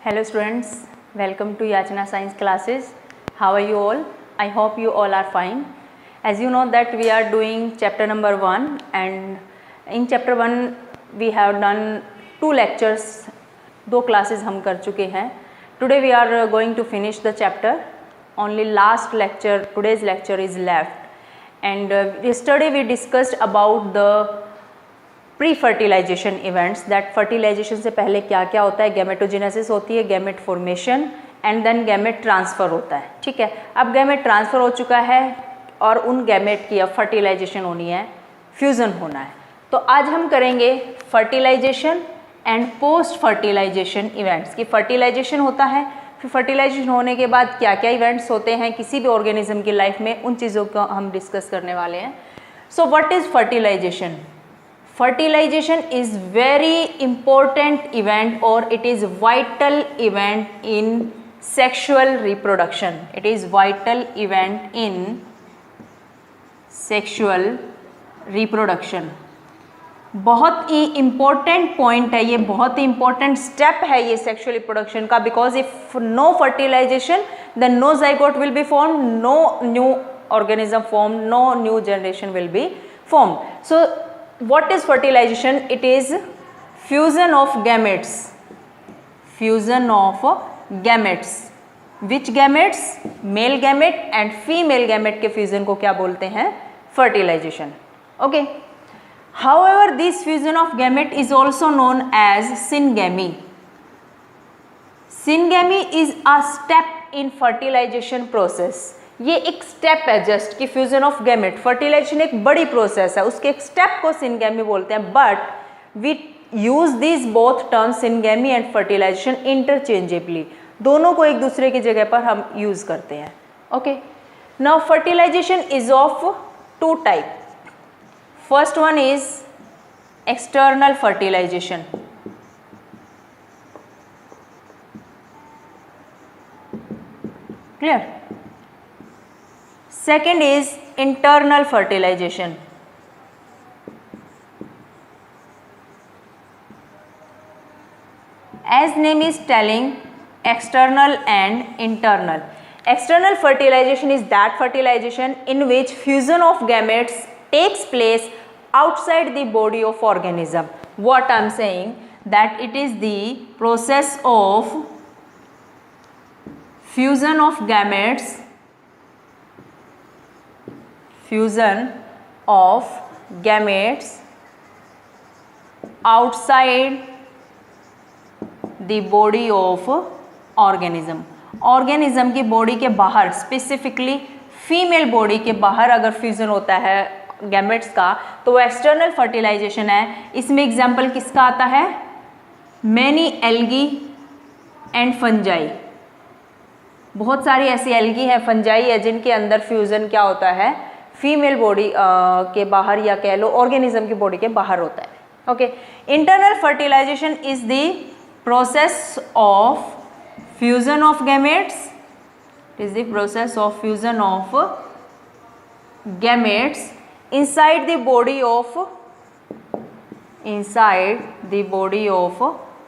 Hello students, welcome to Yachna Science classes. How are you all? I hope you all are fine. As you know that we are doing chapter number 1 and in chapter 1 we have done 2 lectures, 2 classes हम कर चुके हैं. Today we are going to finish the chapter. Only last lecture, today's lecture is left. And yesterday we discussed about the pre fertilisation events that fertilisation से पहले क्या क्या होता है. गैमेटोजेनेसिस होती है, gamete formation and then gamete transfer होता है. ठीक है, अब गैमेट ट्रांसफ़र हो चुका है और उन गैमेट की अब फर्टिलाइजेशन होनी है, फ्यूज़न होना है. तो आज हम करेंगे fertilisation and post fertilisation events की. फर्टिलाइजेशन होता है, फिर फर्टिलाइजेशन होने के बाद क्या क्या इवेंट्स होते हैं किसी भी ऑर्गेनिज्म की लाइफ में, उन चीज़ों को हम डिस्कस करने वाले हैं. So what is fertilisation? Fertilization is very important event or it is vital event in sexual reproduction. It is vital event in sexual reproduction. बहुत ही इम्पोर्टेंट पॉइंट है ये, बहुत ही इम्पोर्टेंट स्टेप है ये सेक्शुअल रिप्रोडक्शन का. Because if no fertilisation then no zygote will be formed, no new organism formed, no new generation will be formed. So what is fertilization? It is fusion of gametes. Fusion of gametes. Which gametes? Male gamete and female gamete के fusion को क्या बोलते हैं? Fertilization. Okay. However, this fusion of gamete is also known as syngamy. Syngamy is a step in fertilization process. ये एक step है just कि fusion of gamete. Fertilisation एक बड़ी प्रोसेस है, उसके एक स्टेप को सिनगैमी बोलते हैं. But we use this both terms syngamy and fertilisation interchangeably. दोनों को एक दूसरे की जगह पर हम यूज करते हैं. Okay, now fertilisation is of 2 type. First one is external fertilisation. Clear? Second is internal fertilization. As name is telling, external and internal. External fertilization is that fertilization in which fusion of gametes takes place outside the body of organism. What I am saying that it is the process of fusion of gametes. Fusion of gametes outside the body of organism. Organism की body के बाहर, specifically female body के बाहर अगर fusion होता है gametes का तो वो एक्सटर्नल फर्टिलाइजेशन है. इसमें एग्जाम्पल किसका आता है? Many algae and fungi. बहुत सारी ऐसी एल्गी है, फंजाई है, जिनके अंदर फ्यूजन क्या होता है? फीमेल बॉडी के बाहर या कह लो ऑर्गेनिज्म की बॉडी के बाहर होता है. Okay, internal fertilisation is the process of fusion of gametes. Is the process of fusion of gametes inside the body of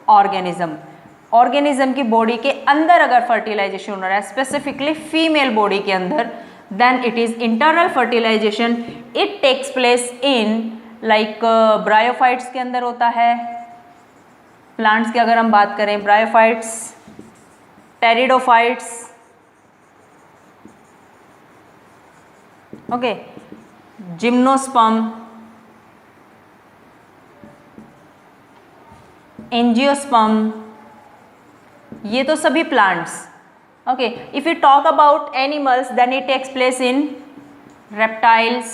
organism. Organism की बॉडी के अंदर अगर फर्टिलाइजेशन हो रहा है, स्पेसिफिकली फीमेल बॉडी के अंदर, then it is internal fertilization. It takes place in like bryophytes के अंदर होता है. प्लांट्स की अगर हम बात करें, bryophytes, pteridophytes, okay, gymnosperm, angiosperm, ये तो सभी plants. Okay, if we talk about animals, then it takes place in reptiles,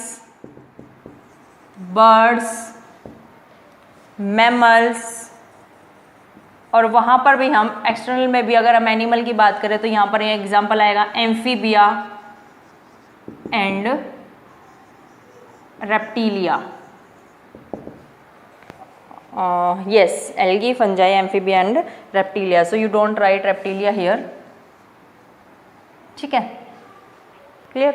birds, mammals. और वहाँ पर भी हम एक्सटर्नल में भी अगर हम एनिमल की बात करें तो यहाँ पर ये एग्जाम्पल आएगा amphibia and reptilia. Yes, algae, fungi, amphibian and reptilia. So you don't write reptilia here. ठीक है, क्लियर?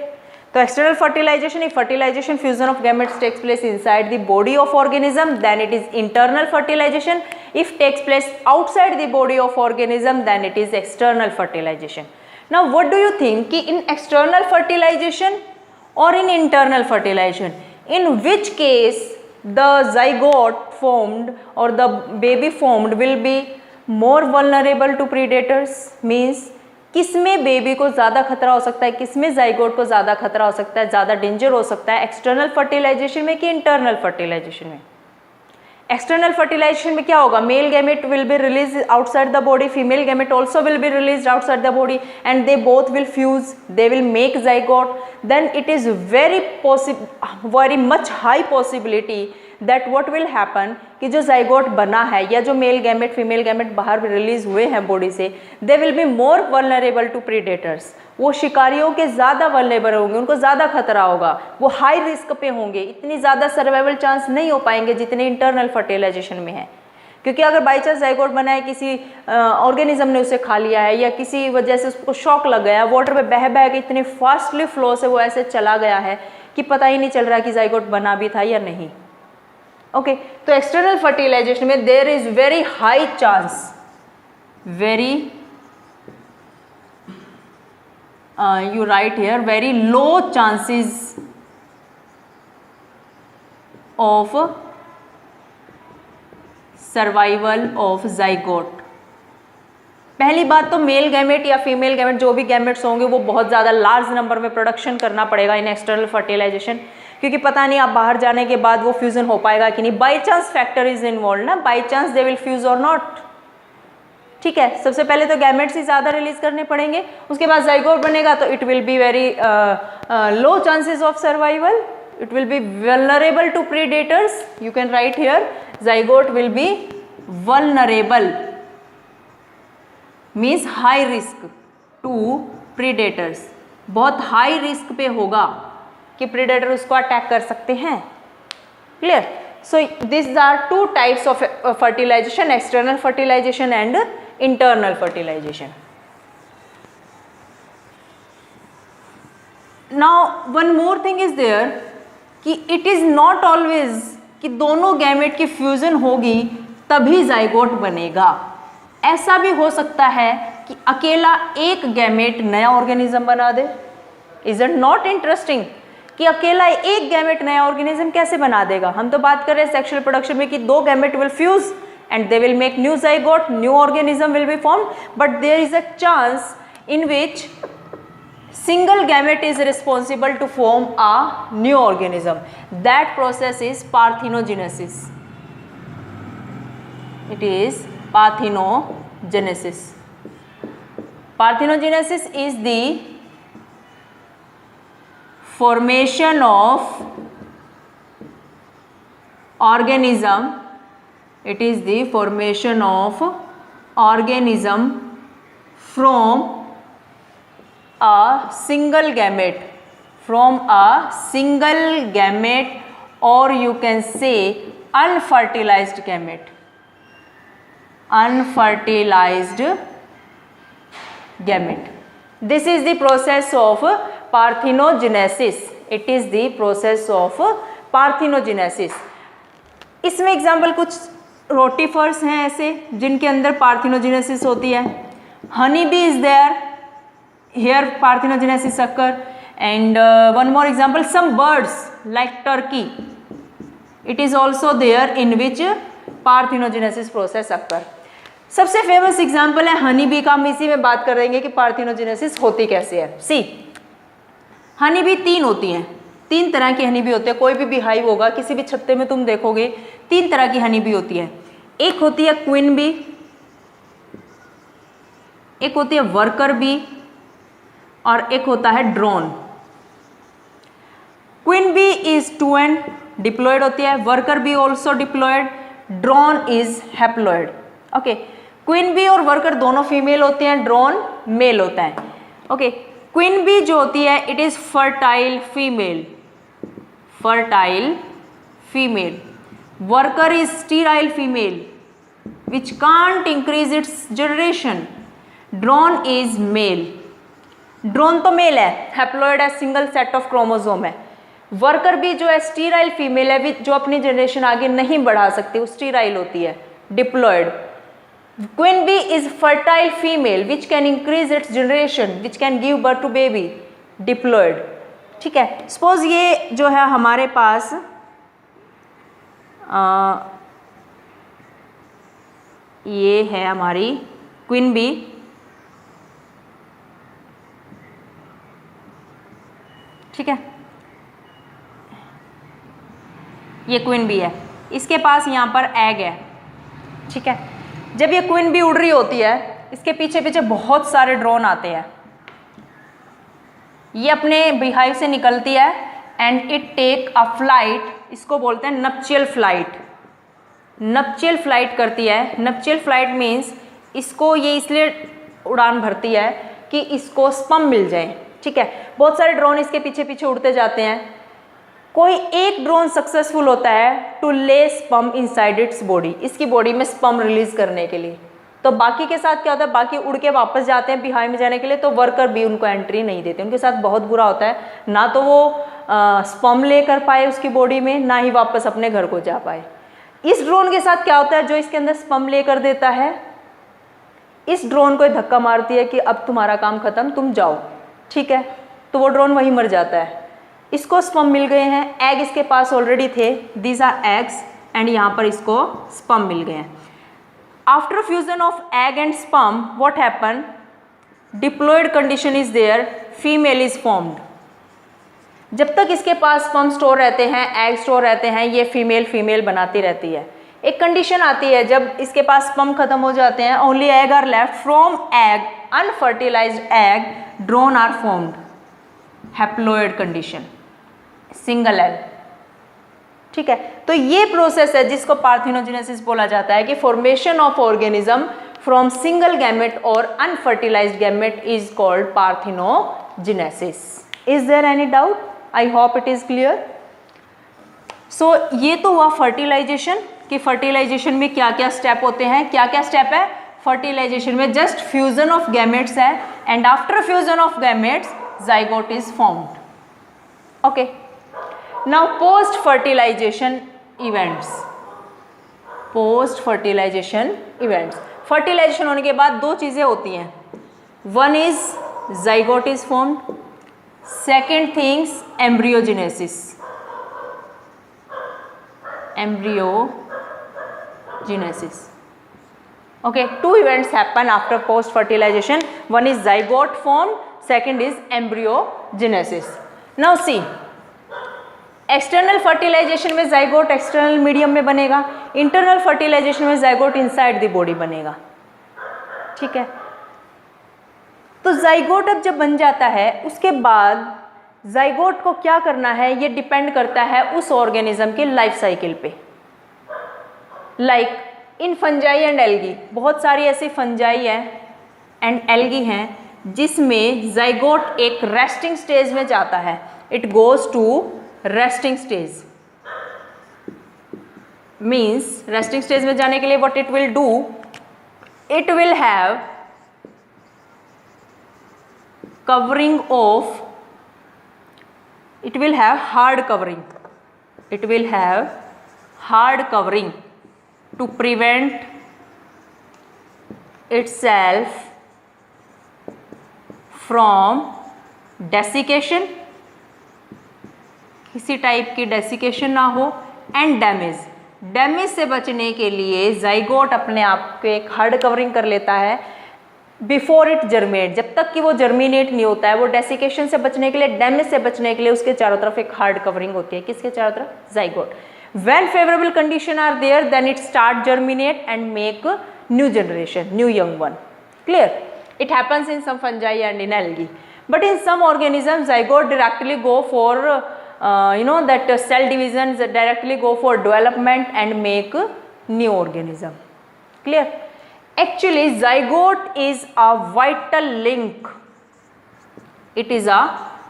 तो external fertilisation, if fertilization fusion of gametes takes place inside the body of organism, then it is internal fertilization. if takes place outside the body of organism, then it is external fertilization. Now what do you think कि in external fertilization or in internal fertilization, in which case the zygote formed or the baby formed will be more vulnerable to predators? Means किसमें baby को ज़्यादा खतरा हो सकता है, किसमें zygote को ज़्यादा खतरा हो सकता है, ज़्यादा डेंजर हो सकता है, एक्सटर्नल फर्टिलाइजेशन में कि इंटरनल फर्टिलाइजेशन में? एक्सटर्नल फर्टिलाइजेशन में क्या होगा, male gamete will be release outside the body, female gamete also will be release outside the body and they both will fuse, they will make zygote. Then it is very much high possibility that what will happen कि जो zygote बना है या जो male gamete female gamete बाहर release हुए हैं body से, they will be more vulnerable to predators. वो शिकारियों के ज़्यादा वल्नरेबल होंगे, उनको ज़्यादा खतरा होगा, वो हाई रिस्क पे होंगे, इतनी ज़्यादा सर्वाइवल चांस नहीं हो पाएंगे जितने इंटरनल फर्टिलाइजेशन में है. क्योंकि अगर बाई चांस जाइगोट बना है, किसी ऑर्गेनिज्म ने उसे खा लिया है या किसी वजह से उसको शॉक लग गया, वाटर पे बह बह के इतने फास्टली फ्लो से वो ऐसे चला गया है कि पता ही नहीं चल रहा कि जाइगोट बना भी था या नहीं. ओके तो एक्सटर्नल फर्टिलाइजेशन में there is very high chance, very you write here very low chances of survival of zygote. पहली बात तो मेल गैमेट या फीमेल गैमेट जो भी गैमेट्स होंगे वो बहुत ज़्यादा लार्ज नंबर में प्रोडक्शन करना पड़ेगा इन एक्सटर्नल फर्टिलाइजेशन, क्योंकि पता नहीं आप बाहर जाने के बाद वो फ्यूजन हो पाएगा कि नहीं. By chance factor is involve ना, by chance they will fuse और नॉट. ठीक है, सबसे पहले तो गैमेट्स ही ज़्यादा रिलीज करने पड़ेंगे, उसके बाद जाइगोट बनेगा तो it will be very low chances of survival, it will be vulnerable to predators. You can write here zygote will be vulnerable means high risk to predators, बहुत हाई रिस्क पे होगा कि प्रीडेटर उसको attack कर सकते हैं. Clear? So these are two types of fertilization, external fertilization and internal fertilization. Now one more thing is there कि it is not always कि दोनों गैमेट की फ्यूजन होगी तभी जाइगोट बनेगा. ऐसा भी हो सकता है कि अकेला एक गैमेट नया ऑर्गेनिज्म बना दे. Is it not interesting कि अकेला एक गैमेट नया ऑर्गेनिज्म कैसे बना देगा? हम तो बात कर रहे हैं सेक्सुअल प्रोडक्शन में कि दो gamete will fuse and they will make new zygote, new organism will be formed, but there is a chance in which single gamete is responsible to form a new organism. That process is parthenogenesis. It is parthenogenesis. Parthenogenesis is the formation of organism. It is the formation of organism from a single gamete, from a single gamete, or you can say unfertilized gamete, unfertilized gamete. This is the process of parthenogenesis. It is the process of parthenogenesis. इसमें example कुछ rotifers हैं ऐसे जिनके अंदर parthenogenesis होती है. Honey bee is there, here parthenogenesis occur. And one more example, some birds like turkey, it is also there in which parthenogenesis process occur. सबसे famous example है हनी बी का. हम इसी में बात करेंगे कि पार्थिनोजेनेसिस होती कैसे है. सी, हनी बी तीन होती हैं, तीन तरह की हनी बी होती है. कोई भी बीहाइव होगा, किसी भी छत्ते में तुम देखोगे तीन तरह की हनी बी होती है. एक होती है क्वीन बी, एक होती है वर्कर बी और एक होता है drone. Queen bee is two and diploid होती है, worker bee also diploid, drone is haploid. Okay, queen bee और वर्कर दोनों फीमेल होते हैं, ड्रोन मेल होता है. ओके, क्वीन बी जो होती है it is fertile female, fertile female. Worker is sterile female which can't increase its generation. Drone is male. Drone तो मेल है, हैप्लॉयड है, सिंगल सेट ऑफ क्रोमोसोम है. वर्कर भी जो है स्टीराइल फीमेल है जो अपनी जनरेशन आगे नहीं बढ़ा सकती, वो स्टीराइल होती है. diploid. Queen bee is fertile female which can increase its generation, which can give birth to baby. Diploid. ठीक है, सपोज ये जो है हमारे पास ये है हमारी क्वीन बी, ठीक है, ये क्वीन बी है, इसके पास यहाँ पर एग है, ठीक है। जब ये क्वीन बी उड़ रही होती है, इसके पीछे पीछे बहुत सारे ड्रोन आते हैं, ये अपने बीहाइव से निकलती है and it take a flight, इसको बोलते हैं नप्चियल फ्लाइट। नप्चियल फ्लाइट करती है। नप्चियल फ्लाइट मीन्स इसको ये इसलिए उड़ान भरती है कि इसको स्पम मिल जाए, ठीक है। बहुत सारे ड्रोन इसके पीछे पीछे उड़ते जाते हैं, कोई एक ड्रोन सक्सेसफुल होता है टू ले स्पम इनसाइड इट्स बॉडी, इसकी बॉडी में स्पम रिलीज करने के लिए। तो बाकी के साथ क्या होता है, बाकी उड़ के वापस जाते हैं बिहाइव में जाने के लिए, तो वर्कर भी उनको एंट्री नहीं देते, उनके साथ बहुत बुरा होता है, ना तो वो स्पम लेकर पाए उसकी बॉडी में, ना ही वापस अपने घर को जा पाए। इस ड्रोन के साथ क्या होता है, जो इसके अंदर स्पम लेकर देता है, इस ड्रोन को धक्का मारती है कि अब तुम्हारा काम खत्म, तुम जाओ, ठीक है, तो वो ड्रोन वहीं मर जाता है। इसको स्पम मिल गए हैं, एग इसके पास ऑलरेडी थे, दीज आर एग्स, एंड यहाँ पर इसको स्पम मिल गए हैं। After fusion of egg and sperm what happen, diploid condition is there, female is formed. जब तक इसके पास स्पर्म स्टोर रहते हैं, एग स्टोर रहते हैं, ये फीमेल बनाती रहती है। एक कंडीशन आती है जब इसके पास स्पर्म खत्म हो जाते हैं, only egg are left, from egg unfertilised egg drone are formed, haploid condition, single egg, ठीक है। तो ये प्रोसेस है जिसको पार्थिनोजेनेसिस बोला जाता है, कि formation of organism from single gamete और unfertilised gamete is called parthenogenesis. Is there any doubt? I hope it is clear. So ये तो हुआ फर्टिलाइजेशन, कि फर्टिलाइजेशन में क्या क्या स्टेप होते हैं। क्या क्या स्टेप है फर्टिलाइजेशन में? जस्ट फ्यूजन ऑफ गैमेट्स है, and after fusion of gametes zygote is formed. Okay, now post fertilisation events. Post fertilisation events, fertilisation होने के बाद दो चीजें होती हैं, one is zygote is formed, second things embryogenesis, embryogenesis. Okay, two events happen after post fertilization, one is zygote formed, second is embryogenesis. Now see, external fertilization में zygote external medium में बनेगा, internal fertilization में zygote inside the body बनेगा, ठीक है। तो zygote अब जब बन जाता है, उसके बाद जाइगोट को क्या करना है, ये डिपेंड करता है उस ऑर्गेनिज्म के लाइफ साइकिल पे। Like in fungi and algae, बहुत सारी ऐसी फंजाई हैं एंड एल्गी हैं जिसमें जाइगोट एक रेस्टिंग स्टेज में जाता है, it goes to resting stage. Means resting stage में जाने के लिए what it will do, it will have covering of, it will have hard covering, it will have hard covering to prevent itself from desiccation, किसी type की desiccation ना हो, and damage, damage से बचने के लिए जाइगोट अपने आप को एक हार्ड कवरिंग कर लेता है बिफोर इट जर्मिनेट, जब तक कि वो जर्मिनेट नहीं होता है, वो डेसिकेशन से बचने के लिए, डैमेज से बचने के लिए उसके चारों तरफ एक हार्ड कवरिंग होती है। किसके चारों तरफ? Zygote. When favourable condition are there then it start germinate and make new generation, new young one. Clear? It happens in some fungi and in algae, but in some organism zygote directly go for that cell divisions directly go for development and make new organism. Clear? Actually zygote is a vital link, it is a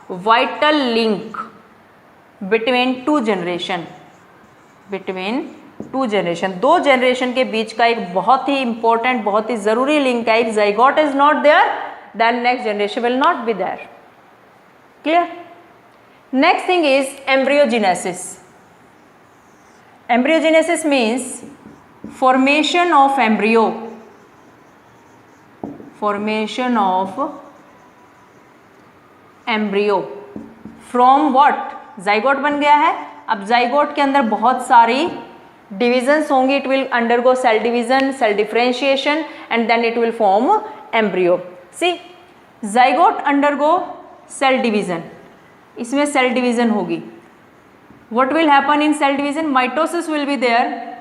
vital link between two generation, दो generation के बीच का एक बहुत ही important, बहुत ही जरूरी link है। If zygote is not there then next generation will not be there. Clear? Next thing is embryogenesis. Embryogenesis means formation of embryo, formation of embryo from what, zygote बन गया है। अब zygote के अंदर बहुत सारी divisions होंगी, it will undergo cell division, cell differentiation and then it will form embryo. See, zygote undergo cell division, इसमें cell division होगी। What will happen in cell division? Mitosis will be there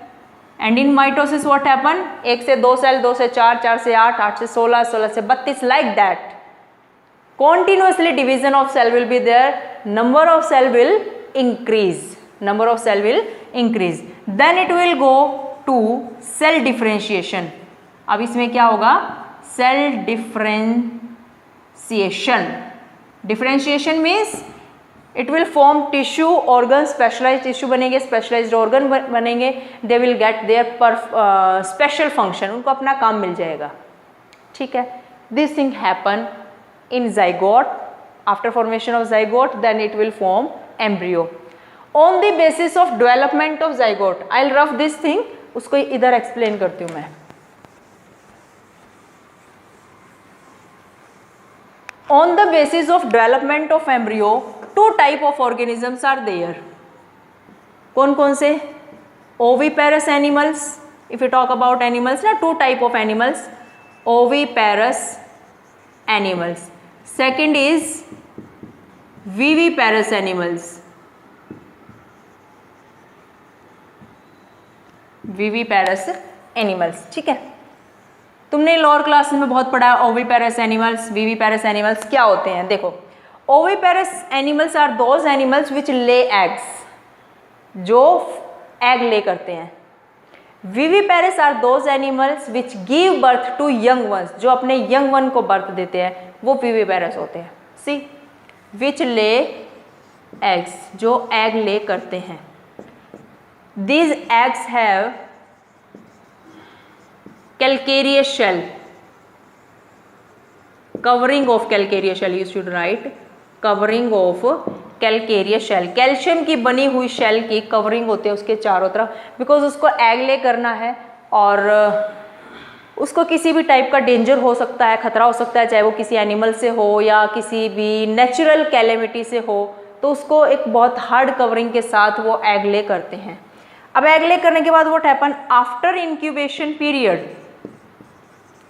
and in mitosis what happen? 1 से 2 cell, 2 से 4, 4 से 8, 8 से 16, 16 से 32, like that. Continuously division of cell will be there, number of cell will increase, number of cell will increase. Then it will go to cell differentiation. अब इसमें क्या होगा? Cell differentiation. Differentiation means it will form tissue, organ, specialized tissue बनेंगे, specialized organ बनेंगे, they will get their special function, उनको अपना काम मिल जाएगा, ठीक है। This thing happen in zygote. After formation of zygote, then it will form embryo. On the basis of development of zygote, I'll rough this thing, उसको इधर explain करती हूँ मैं। On the basis of development of embryo, two type of organisms are there. कौन कौन से? Oviparous animals. If you talk about animals, ना, two type of animals. Oviparous animals. Second is viviparous animals. Viviparous animals, ठीक है। तुमने lower class में बहुत पढ़ा है ओविपेरस एनिमल्स, विविपेरस एनिमल्स क्या होते हैं। देखो, oviparous animals are those animals which lay eggs, जो एग ले करते हैं। Viviparous are those animals which give birth to young ones, जो अपने यंग वन को बर्थ देते हैं, वो विविपेरस होते हैं। सी, विच ले एग्स, जो एग ले करते हैं। These eggs have calcareous shell, covering of calcareous shell, you should write covering of calcareous shell, calcium की बनी हुई शेल की कवरिंग होती है उसके चारों तरफ, बिकॉज उसको एग ले करना है और उसको किसी भी टाइप का डेंजर हो सकता है, खतरा हो सकता है, चाहे वो किसी एनिमल से हो या किसी भी नेचुरल कैलेमिटी से हो, तो उसको एक बहुत हार्ड कवरिंग के साथ वो एग ले करते हैं। अब एग ले करने के बाद what happen after incubation period,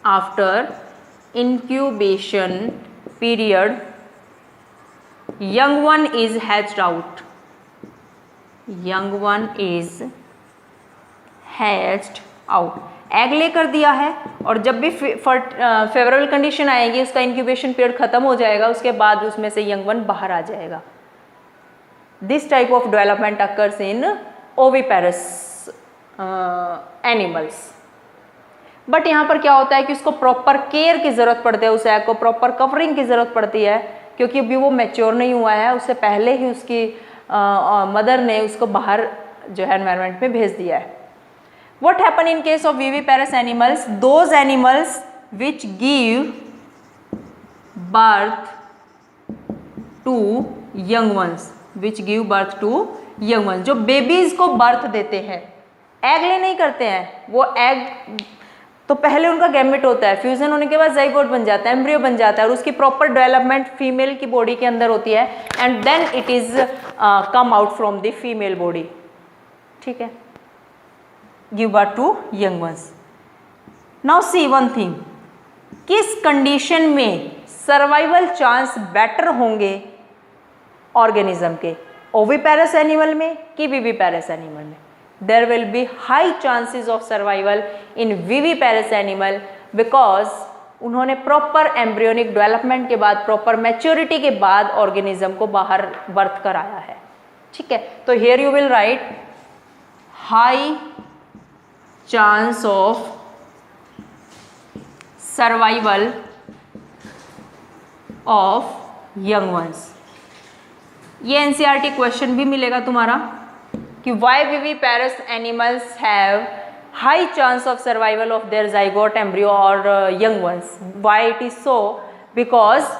after incubation period young one is hatched out, young one is hatched out, egg ले कर दिया है और जब भी फेवरेबल कंडीशन आएगी उसका इंक्यूबेशन पीरियड खत्म हो जाएगा, उसके बाद उसमें से यंग वन बाहर आ जाएगा। This type of development occurs in oviparous animals. But यहाँ पर क्या होता है कि उसको प्रॉपर केयर की ज़रूरत पड़ती है, उस एग को प्रॉपर कवरिंग की ज़रूरत पड़ती है, क्योंकि अभी वो मैच्योर नहीं हुआ है, उससे पहले ही उसकी मदर ने उसको बाहर जो है एनवायरनमेंट में भेज दिया है। What happen in case of viviparous animals? Those animals which give birth to young ones, which give birth to young ones, जो बेबीज को बर्थ देते हैं, एग ले नहीं करते हैं। वो एग तो पहले उनका गैमेट होता है, फ्यूजन होने के बाद जाइगोट बन जाता है, एम्ब्रियो बन जाता है और उसकी प्रॉपर डेवलपमेंट फीमेल की बॉडी के अंदर होती है and then it is come out from the female body, ठीक है, give birth to young ones. Now see one thing, किस कंडीशन में सर्वाइवल चांस बेटर होंगे ऑर्गेनिज्म के, ओविपेरस एनिमल में कि विविपेरस एनिमल में? There will be high chances of survival in viviparous animal because उन्होंने प्रॉपर एम्ब्रियोनिक डेवलपमेंट के बाद, प्रॉपर मैच्योरिटी के बाद ऑर्गेनिज्म को बाहर बर्थ कराया है, ठीक है। तो here you will write high chance of survival of young ones। ये NCERT क्वेश्चन भी मिलेगा तुम्हारा कि why viviparous animals have high chance of survival of their zygote embryo or young ones. Why it is so? Because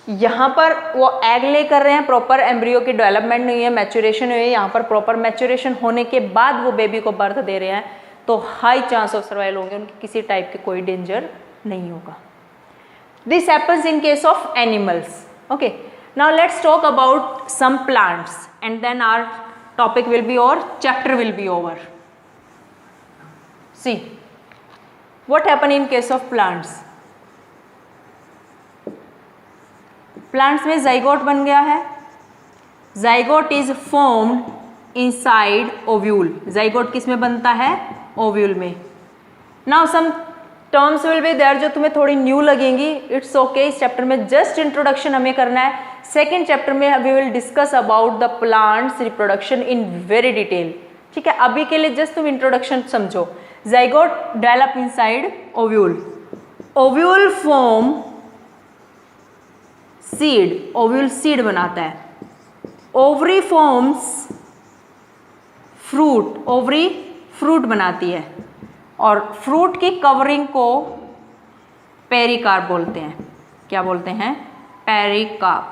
यहाँ पर वो egg ले कर रहे हैं, प्रॉपर एम्ब्रियो की डेवलपमेंट नहीं है, मैच्योरेशन हुई है, यहाँ पर प्रॉपर मैच्योरेशन होने के बाद वो बेबी को बर्थ दे रहे हैं, तो हाई चांस ऑफ सर्वाइवल होंगे, उनकी किसी टाइप के कोई डेंजर नहीं होगा। This happens in case of animals. Okay, now let's talk about some plants and then our topic will be और chapter will be over. See what happen in case of plants. Plants में zygote बन गया है, zygote is formed inside ovule. Zygote किस में बनता है? Ovule में। Now some terms will be there जो तुम्हें थोड़ी न्यू लगेंगी, इट्स ओके। इस चैप्टर में जस्ट इंट्रोडक्शन हमें करना है। सेकेंड चैप्टर में we will discuss about the plants reproduction in very detail, ठीक है। अभी के लिए जस्ट तुम इंट्रोडक्शन समझो। Zygote develop inside ovule, ovule form seed, ovule seed बनाता है, ovary forms fruit, ovary fruit बनाती है, और फ्रूट की कवरिंग को पेरिकार्प बोलते हैं। क्या बोलते हैं? पेरिकार्प।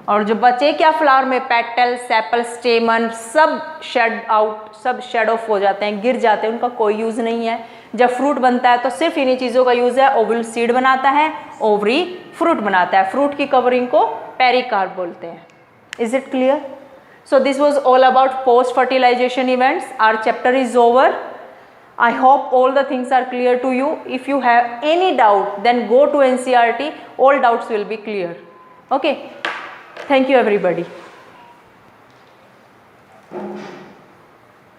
और जो बचे क्या फ्लावर में, पेटल, सेपल, स्टेमन, सब शेड आउट, सब शेड ऑफ हो जाते हैं, गिर जाते हैं, उनका कोई यूज नहीं है। जब फ्रूट बनता है तो सिर्फ इन्हीं चीज़ों का यूज है। ओवल सीड बनाता है, ओवरी फ्रूट बनाता है, फ्रूट की कवरिंग को पेरिकार्प बोलते हैं। Is it clear? So this was all about post fertilisation events. Our chapter is over. I hope all the things are clear to you. If you have any doubt, then go to NCERT. All doubts will be clear. Okay. Thank you everybody.